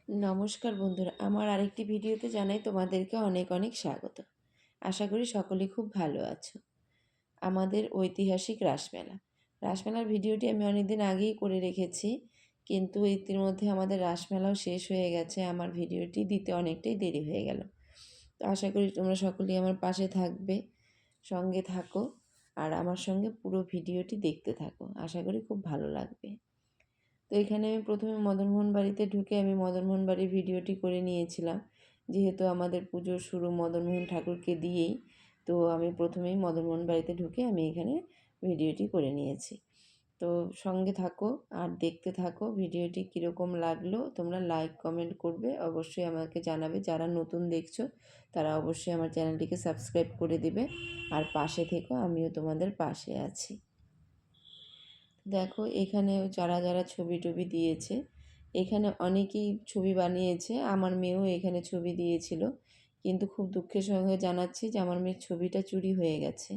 নমস্কার বন্ধুরা, আমার আরেকটি ভিডিওতে জানাই তোমাদেরকে অনেক অনেক স্বাগত। আশা করি সকলেই খুব ভালো আছো। আমাদের ঐতিহাসিক রাসমেলার ভিডিওটি আমি অনেকদিন আগেই করে রেখেছি, কিন্তু ইতিমধ্যে আমাদের রাসমেলাও শেষ হয়ে গেছে। আমার ভিডিওটি দিতে অনেকটাই দেরি হয়ে গেল। তো আশা করি তোমরা সকলেই আমার পাশে থাকবে, সঙ্গে থাকো আর আমার সঙ্গে পুরো ভিডিওটি দেখতে থাকো। আশা করি খুব ভালো লাগবে। তো এখানে আমি প্রথমে মদনমোহন বাড়িতে ঢুকে আমি মদনমোহন বাড়ির ভিডিওটি করে নিয়েছিলাম, যেহেতু আমাদের পুজোর শুরু মদনমোহন ঠাকুরকে দিয়েই। তো আমি প্রথমেই মদনমোহন বাড়িতে ঢুকে আমি এখানে ভিডিওটি করে নিয়েছি। তো সঙ্গে থাকো আর দেখতে থাকো ভিডিওটি কীরকম লাগলো। তোমরা লাইক কমেন্ট করবে, অবশ্যই আমাকে জানাবে। যারা নতুন দেখছো তারা অবশ্যই আমার চ্যানেলটিকে সাবস্ক্রাইব করে দিবে আর পাশে থেকো, আমিও তোমাদের পাশে আছি। দেখো এখানে যারা যারা ছবি টবি দিয়েছে, এখানে অনেকেই ছবি বানিয়েছে। আমার মেয়েও এখানে ছবি দিয়েছিল, কিন্তু খুব দুঃখের সঙ্গে জানাচ্ছি যে আমার মেয়ের ছবিটা চুরি হয়ে গেছে।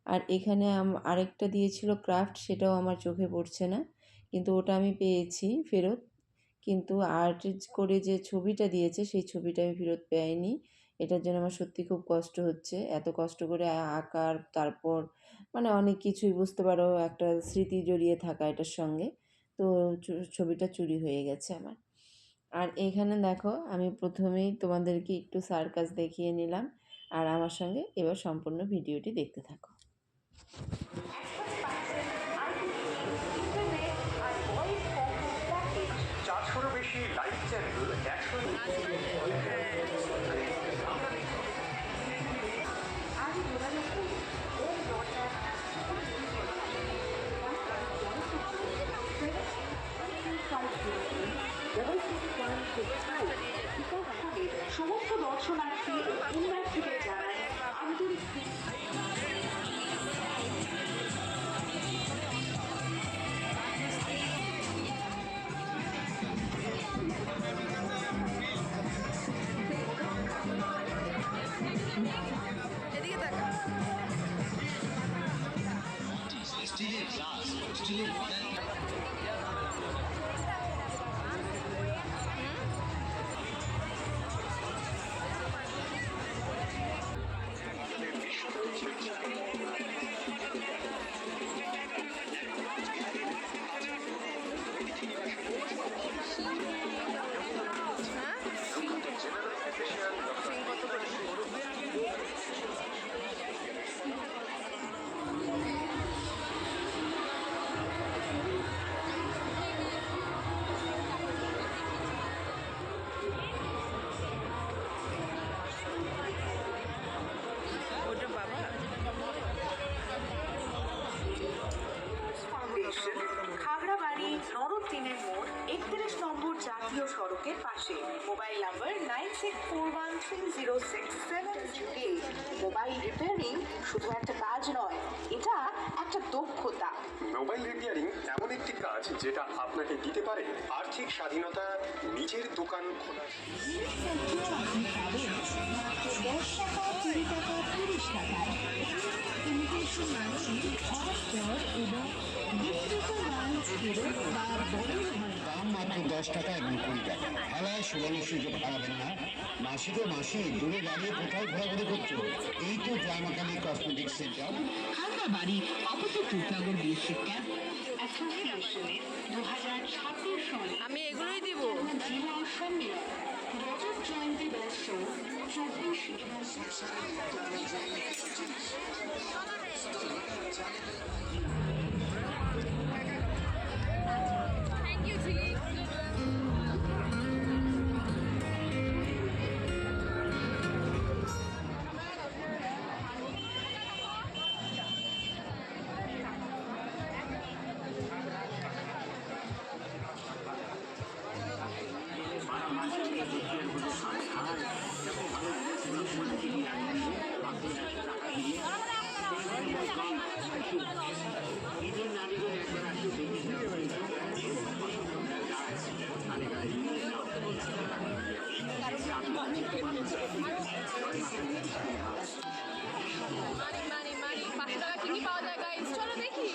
আর এখানে আরেকটা দিয়েছিল ক্রাফট, সেটাও আমার চোখে পড়ছে না, কিন্তু ওটা আমি পেয়েছি ফেরত। কিন্তু আর্ট করে যে ছবিটা দিয়েছে সেই ছবিটা আমি ফেরত পাইনি। এটার জন্য আমার সত্যি খুব কষ্ট হচ্ছে। এত কষ্ট করে আঁকার, তারপর মানে অনেক কিছুই বুঝতে পারো, একটা স্মৃতি জড়িয়ে থাকা এটার সঙ্গে। তো ছবিটা চুরি হয়ে গেছে আমার। আর এখানে দেখো আমি প্রথমেই তোমাদেরকে একটু সার্কাস দেখিয়ে নিলাম, আর আমার সঙ্গে এবার সম্পূর্ণ ভিডিওটি দেখতে থাকো। বেশি লাইভ চ্যানেল 100 সমস্ত দর্শনার্থী ও পুণ্যার্থীদের জানায় আন্তরিক এদিকে তাকা। স্টিলের গ্লাস, স্টিলের খাগড়াবাড়ি নরদ-3 মোড় 31 নম্বর জাতীয় সড়কের পাশে। Mobile number 9641306728। মোবাইল রিপেয়ারিং শুধু একটা কাজ নয়, এটা একটা দক্ষতা। মোবাইল রিপেয়ারিং এমন একটি কাজ যেটা আপনাকে দিতে পারে আর্থিক স্বাধীনতা, নিজের দোকান খোলা। 10 টাকা, 20 টাকা, 30 টাকায় ইমিটেশন মানসিক অফার এবং বিক্রিত মাল ফেরত বা বদল হয়। দাম মাত্র 10 টাকা এবং 20 টাকা। খেলায় সুবর্ণ সুযোগ হারাবেন না। মাসে দূরে দাঁড়িয়ে কোথায় ঘোরাঘুরি করছো? এই তো Joymakali cosmetics centre, Khagrabari, opposite Rupnagar BSC camp. অ্যাসোসিয়েশনের 2026 সালে আমি এগুলোই দিব। জেলা সম্মেলন রজত জয়ন্তী বর্ষ 24। থ্যাংক ইউ ঝিলিক। মানি 5 টাকা কি পাওয়া যায় গাইস, চলো দেখি।